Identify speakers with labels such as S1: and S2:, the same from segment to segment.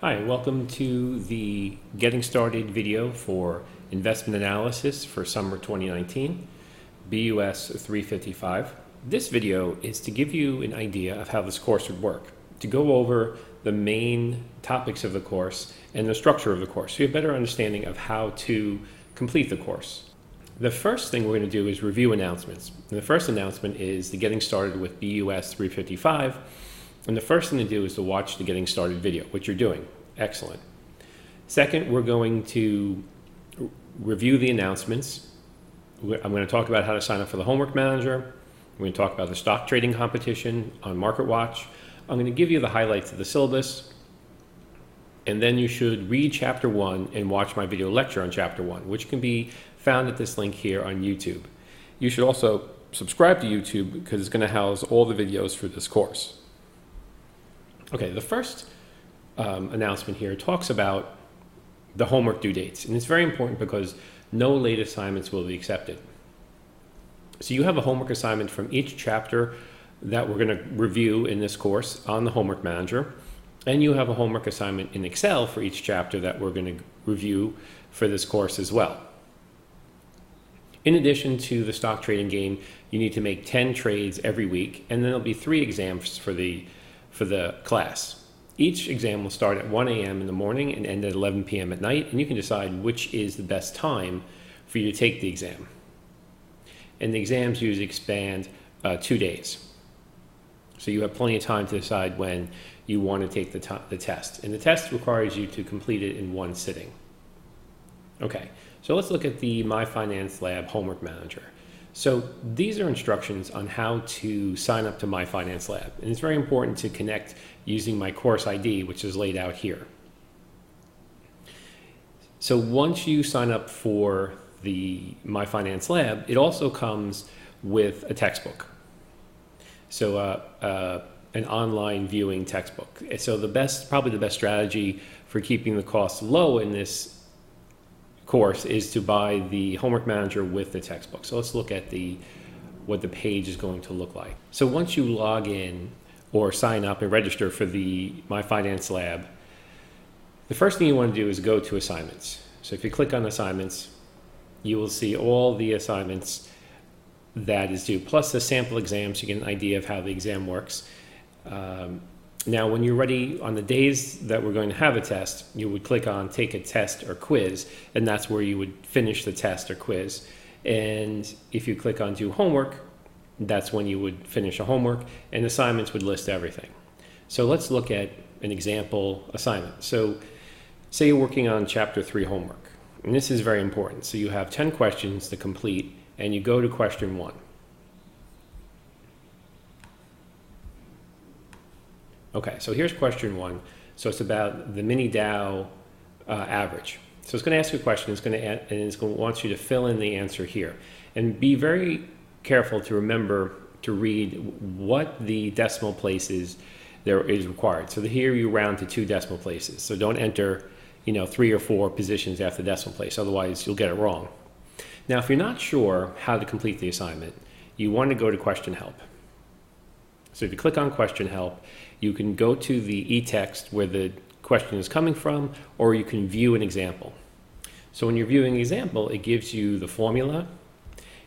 S1: Hi, welcome to the Getting Started video for investment analysis for summer 2019, BUS355. This video is to give you an idea of how this course would work, to go over the main topics of the course and the structure of the course, so you have a better understanding of how to complete the course. The first thing we're going to do is review announcements. And the first announcement is the Getting Started with BUS355. And the first thing to do is to watch the Getting Started video, which you're doing. Excellent. Second, we're going to review the announcements. I'm going to talk about how to sign up for the homework manager. We're going to talk about the stock trading competition on MarketWatch. I'm going to give you the highlights of the syllabus. And then you should read Chapter 1 and watch my video lecture on Chapter 1, which can be found at this link here on YouTube. You should also subscribe to YouTube because it's going to house all the videos for this course. Okay, the first announcement here talks about the homework due dates, and it's very important because no late assignments will be accepted. So you have a homework assignment from each chapter that we're going to review in this course on the homework manager, and you have a homework assignment in Excel for each chapter that we're going to review for this course as well. In addition to the stock trading game, you need to make 10 trades every week, and then there'll be 3 exams for the class. Each exam will start at 1 a.m. in the morning and end at 11 p.m. at night, and you can decide which is the best time for you to take the exam. And the exams usually span 2 days. So you have plenty of time to decide when you want to take the test. And the test requires you to complete it in one sitting. Okay, so let's look at the My Finance Lab homework manager. So these are instructions on how to sign up to My Finance Lab. And it's very important to connect using my course ID, which is laid out here. So once you sign up for the My Finance Lab, it also comes with a textbook. So an online viewing textbook. So probably the best strategy for keeping the costs low in this course is to buy the homework manager with the textbook. So let's look at what the page is going to look like. So once you log in or sign up and register for the My Finance Lab, the first thing you want to do is go to assignments. So if you click on assignments, you will see all the assignments that is due, plus the sample exam, so you get an idea of how the exam works. Now, when you're ready on the days that we're going to have a test, you would click on Take a Test or Quiz, and that's where you would finish the test or quiz. And if you click on Do Homework, that's when you would finish a homework, and assignments would list everything. So let's look at an example assignment. So say you're working on Chapter 3 homework, and this is very important. So you have 10 questions to complete, and you go to question 1. Okay, so here's question 1. So it's about the mini Dow average. So it's going to ask you a question, and it's going to want you to fill in the answer here. And be very careful to remember to read what the decimal places there is required. So here you round to 2 decimal places. So don't enter 3 or 4 positions after the decimal place, otherwise you'll get it wrong. Now, if you're not sure how to complete the assignment, you want to go to Question Help. So if you click on Question Help, you can go to the e-text where the question is coming from, or you can view an example. So when you're viewing an example, it gives you the formula,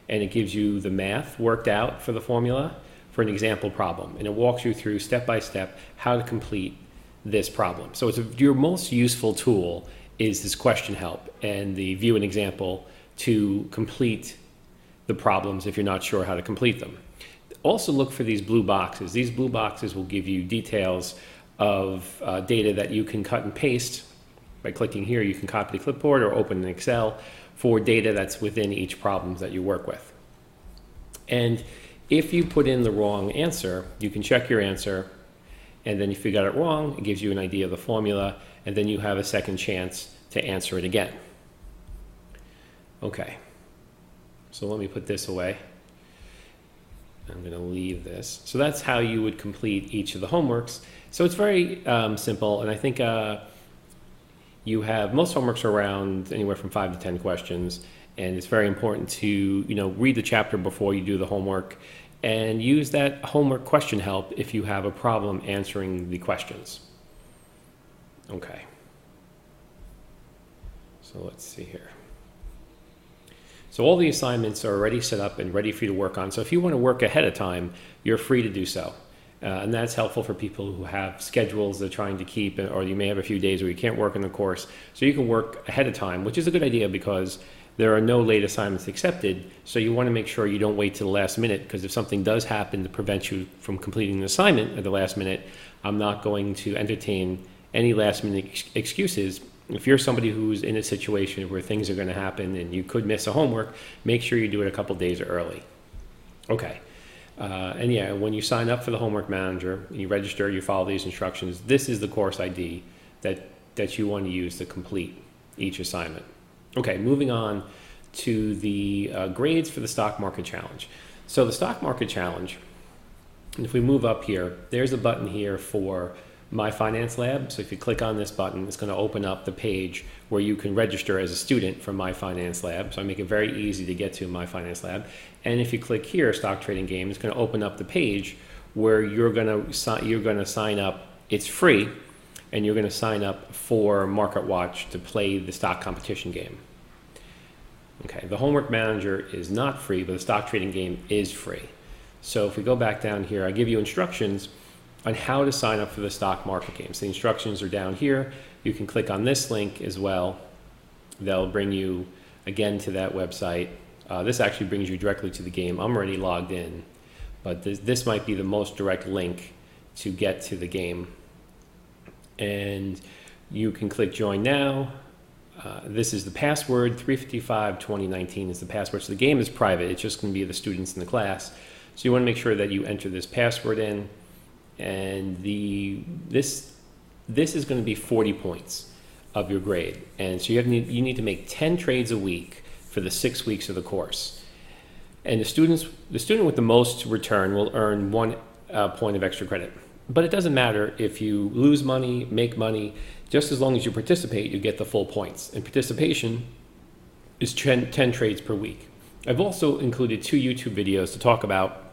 S1: and it gives you the math worked out for the formula for an example problem. And it walks you through step by step how to complete this problem. So your most useful tool is this Question Help and the view an example to complete the problems if you're not sure how to complete them. Also look for these blue boxes. These blue boxes will give you details of data that you can cut and paste. By clicking here, you can copy the clipboard or open an Excel for data that's within each problem that you work with. And if you put in the wrong answer, you can check your answer, and then if you got it wrong, it gives you an idea of the formula, and then you have a second chance to answer it again. Okay, so let me put this away. I'm going to leave this. So that's how you would complete each of the homeworks. So it's very simple, and I think you have most homeworks are around anywhere from 5 to 10 questions, and it's very important to read the chapter before you do the homework, and use that homework question help if you have a problem answering the questions. Okay. So let's see here. So all the assignments are already set up and ready for you to work on. So if you want to work ahead of time, you're free to do so. And that's helpful for people who have schedules they're trying to keep, or you may have a few days where you can't work in the course. So you can work ahead of time, which is a good idea because there are no late assignments accepted. So you want to make sure you don't wait to the last minute, because if something does happen to prevent you from completing an assignment at the last minute, I'm not going to entertain any last minute excuses. If you're somebody who's in a situation where things are going to happen and you could miss a homework, make sure you do it a couple days early. Okay. And yeah, when you sign up for the homework manager, you register, you follow these instructions, this is the course ID that you want to use to complete each assignment. Okay, moving on to the grades for the stock market challenge. So the stock market challenge, if we move up here, there's a button here for My Finance Lab. So if you click on this button, it's going to open up the page where you can register as a student for My Finance Lab. So I make it very easy to get to My Finance Lab. And if you click here, Stock Trading Game, it's going to open up the page where you're going to sign up. It's free, and you're going to sign up for Market Watch to play the stock competition game. Okay, the homework manager is not free, but the stock trading game is free. So if we go back down here, I give you instructions on how to sign up for the stock market games. The instructions are down here. You can click on this link as well. They'll bring you again to that website. This actually brings you directly to the game. I'm already logged in, but this might be the most direct link to get to the game. And you can click join now. This is the password, 355-2019 is the password. So the game is private. It's just going to be the students in the class. So you want to make sure that you enter this password in. And this is going to be 40 points of your grade. And so you need to make 10 trades a week for the 6 weeks of the course. And the student with the most return will earn 1 point of extra credit. But it doesn't matter if you lose money, make money, just as long as you participate, you get the full points. And participation is 10 trades per week. I've also included 2 YouTube videos to talk about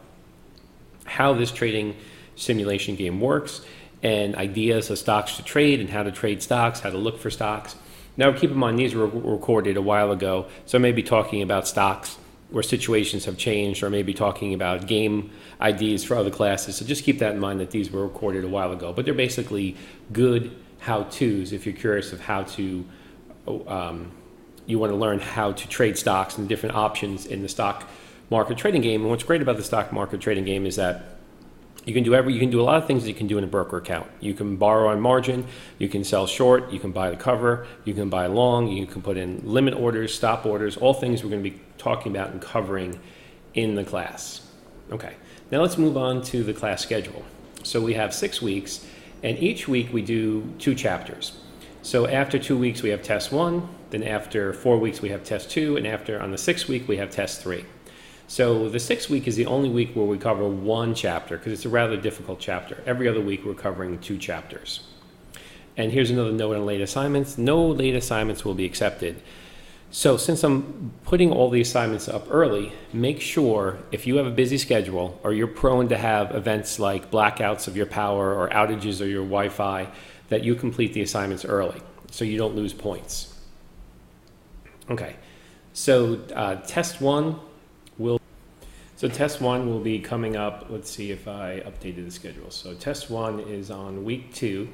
S1: how this trading simulation game works and ideas of stocks to trade and how to trade stocks, how to look for stocks. Now keep in mind, these were recorded a while ago, so I may be talking about stocks where situations have changed, or maybe talking about game ideas for other classes. So just keep that in mind that these were recorded a while ago, but they're basically good how-tos if you're curious of how to, you want to learn how to trade stocks and different options in the stock market trading game. And what's great about the stock market trading game is that you can do a lot of things that you can do in a broker account. You can borrow on margin, you can sell short, you can buy the cover, you can buy long, you can put in limit orders, stop orders, all things we're going to be talking about and covering in the class. Okay, now let's move on to the class schedule. So we have 6 weeks, and each week we do 2 chapters. So after 2 weeks we have test 1, then after 4 weeks we have test 2, and on the 6th week we have test 3. So the 6th week is the only week where we cover 1 chapter, because it's a rather difficult chapter. Every other week we're covering 2 chapters. And here's another note on late assignments. No late assignments will be accepted. So since I'm putting all the assignments up early, make sure if you have a busy schedule or you're prone to have events like blackouts of your power or outages of your Wi-Fi, that you complete the assignments early so you don't lose points. Okay, so test 1 will be coming up. Let's see if I updated the schedule. So test 1 is on week 2,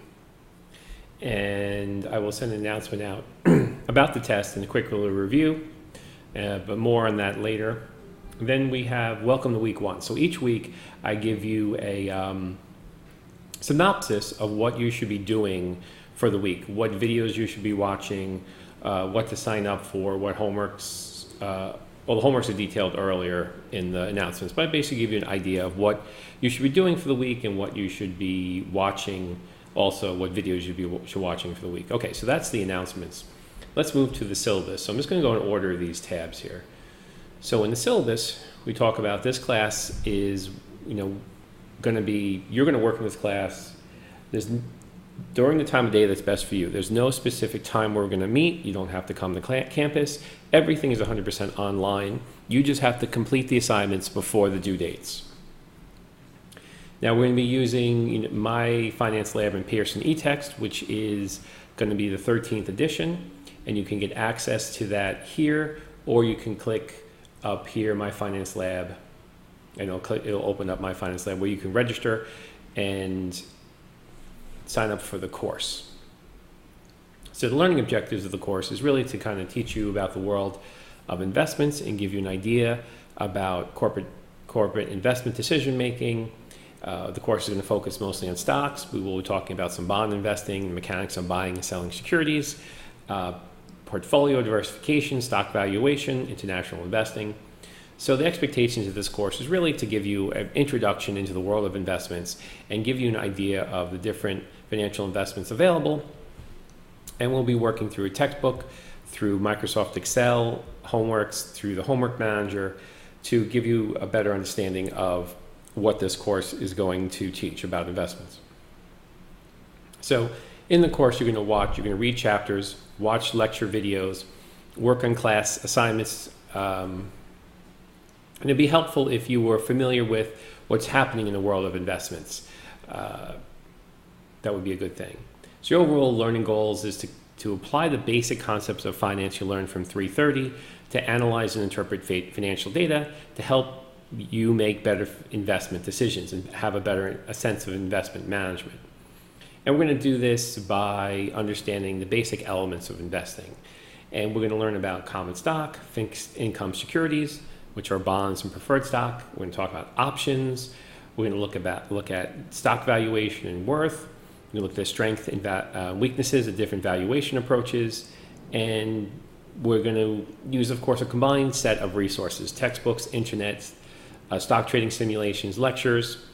S1: and I will send an announcement out about the test and a quick little review, but more on that later. Then we have welcome to week 1. So each week I give you a synopsis of what you should be doing for the week, what videos you should be watching, what to sign up for, what homeworks. Well, the homeworks are detailed earlier in the announcements, but I basically give you an idea of what you should be doing for the week and what you should be watching, also what videos you should be watching for the week. Okay, so that's the announcements. Let's move to the syllabus. So I'm just going to go in order of these tabs here. So in the syllabus, we talk about this class is, going to be, you're going to work in this class. During the time of day that's best for you. There's no specific time we're going to meet. You don't have to come to campus. Everything is 100% online. You just have to complete the assignments before the due dates. Now we're going to be using My Finance Lab and Pearson eText, which is going to be the 13th edition, and you can get access to that here, or you can click up here, My Finance Lab, and it'll open up My Finance Lab where you can register and sign up for the course. So the learning objectives of the course is really to kind of teach you about the world of investments and give you an idea about corporate investment decision making. The course is going to focus mostly on stocks. We will be talking about some bond investing, mechanics on buying and selling securities, portfolio diversification, stock valuation, international investing. So the expectations of this course is really to give you an introduction into the world of investments and give you an idea of the different financial investments available. And we'll be working through a textbook, through Microsoft Excel, homeworks, through the homework manager, to give you a better understanding of what this course is going to teach about investments. So in the course, you're going to read chapters, watch lecture videos, work on class assignments, and it'd be helpful if you were familiar with what's happening in the world of investments. That would be a good thing. So your overall learning goals is to apply the basic concepts of finance you learned from 330, to analyze and interpret financial data, to help you make better investment decisions and have a sense of investment management. And we're going to do this by understanding the basic elements of investing. And we're going to learn about common stock, fixed income securities, which are bonds and preferred stock. We're going to talk about options. We're going to look at stock valuation and worth. We're going to look at the strength and weaknesses of different valuation approaches. And we're going to use, of course, a combined set of resources: textbooks, internet, stock trading simulations, lectures,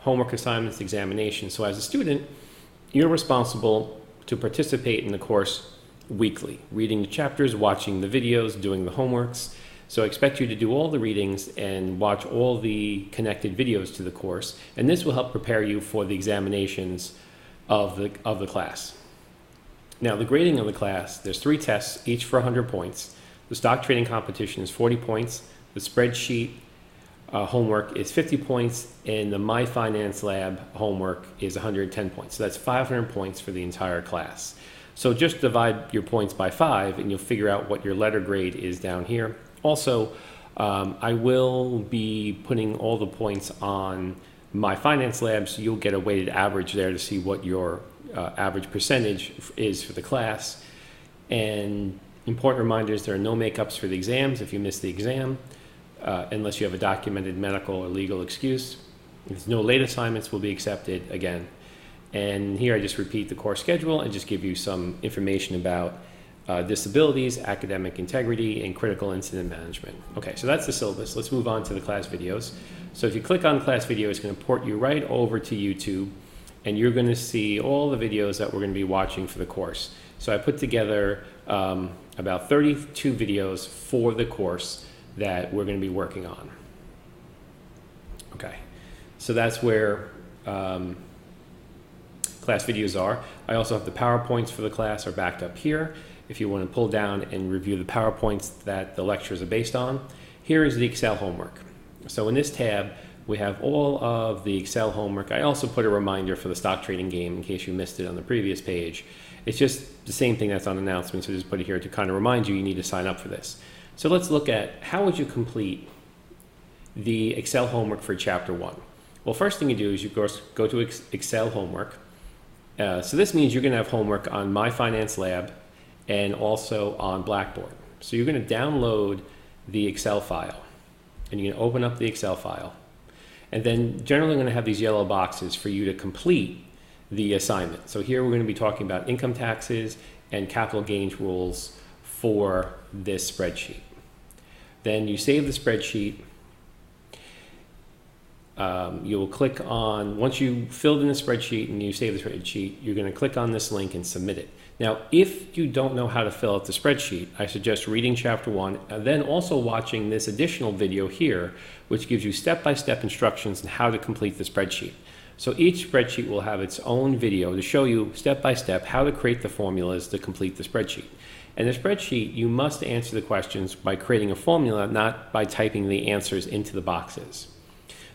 S1: homework assignments, examinations. So as a student, you're responsible to participate in the course weekly, reading the chapters, watching the videos, doing the homeworks. So I expect you to do all the readings and watch all the connected videos to the course, and this will help prepare you for the examinations of the class. Now, the grading of the class, there's 3 tests, each for 100 points. The stock trading competition is 40 points. The spreadsheet homework is 50 points, and the My Finance Lab homework is 110 points. So that's 500 points for the entire class. So just divide your points by 5, and you'll figure out what your letter grade is down here. Also, I will be putting all the points on My Finance Lab, so you'll get a weighted average there to see what your average percentage is for the class. And important reminders, there are no makeups for the exams if you miss the exam, unless you have a documented medical or legal excuse. There's no late assignments will be accepted again. And here I just repeat the course schedule and just give you some information about disabilities, academic integrity, and critical incident management. Okay, so that's the syllabus. Let's move on to the class videos. So if you click on class video, it's going to port you right over to YouTube, and you're going to see all the videos that we're going to be watching for the course. So I put together about 32 videos for the course that we're going to be working on. Okay, so that's where class videos are. I also have the PowerPoints for the class are backed up here. If you want to pull down and review the PowerPoints that the lectures are based on. Here is the Excel homework. So in this tab, we have all of the Excel homework. I also put a reminder for the stock trading game in case you missed it on the previous page. It's just the same thing that's on announcements, so just put it here to kind of remind you need to sign up for this. So let's look at how would you complete the Excel homework for chapter 1. Well, first thing you do is you go to Excel homework. So this means you're going to have homework on My Finance Lab and also on Blackboard. So you're going to download the Excel file, and you're going to open up the Excel file. And then generally going to have these yellow boxes for you to complete the assignment. So here we're going to be talking about income taxes and capital gains rules for this spreadsheet. Then you save the spreadsheet. You will click on, once you filled in the spreadsheet and you save the spreadsheet, you're going to click on this link and submit it. Now, if you don't know how to fill out the spreadsheet, I suggest reading chapter 1 and then also watching this additional video here, which gives you step-by-step instructions on how to complete the spreadsheet. So each spreadsheet will have its own video to show you step-by-step how to create the formulas to complete the spreadsheet. And the spreadsheet, you must answer the questions by creating a formula, not by typing the answers into the boxes.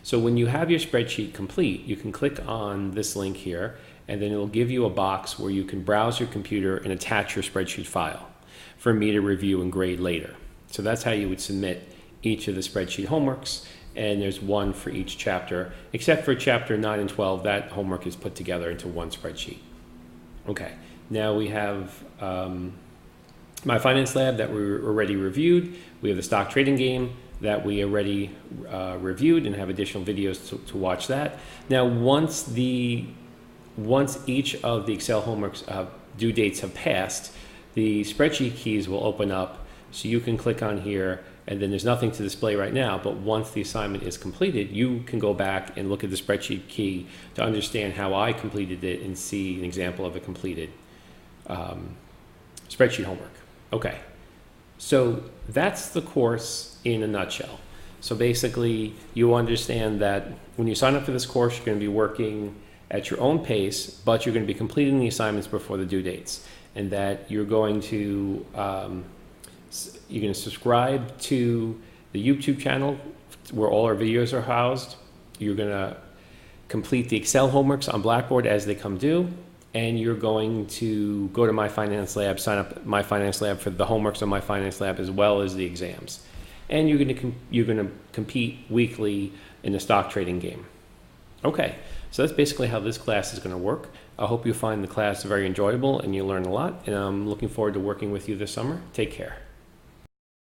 S1: So when you have your spreadsheet complete, you can click on this link here, and then it'll give you a box where you can browse your computer and attach your spreadsheet file for me to review and grade later. So that's how you would submit each of the spreadsheet homeworks, and there's one for each chapter, except for chapter 9 and 12, that homework is put together into one spreadsheet. Okay, now we have my finance lab that we already reviewed. We have the stock trading game that we already reviewed and have additional videos to watch that. Now, once each of the Excel homeworks due dates have passed, the spreadsheet keys will open up, so you can click on here, and then there's nothing to display right now, but once the assignment is completed, you can go back and look at the spreadsheet key to understand how I completed it and see an example of a completed spreadsheet homework. Okay, so that's the course in a nutshell. So basically, you understand that when you sign up for this course, you're going to be working at your own pace, but you're going to be completing the assignments before the due dates, and that you're going to subscribe to the YouTube channel where all our videos are housed. You're going to complete the Excel homeworks on Blackboard as they come due, and you're going to go to My Finance Lab, sign up My Finance Lab for the homeworks on My Finance Lab as well as the exams. And you're going to compete weekly in the stock trading game. Okay, so that's basically how this class is going to work. I hope you find the class very enjoyable and you learn a lot, and I'm looking forward to working with you this summer. Take care.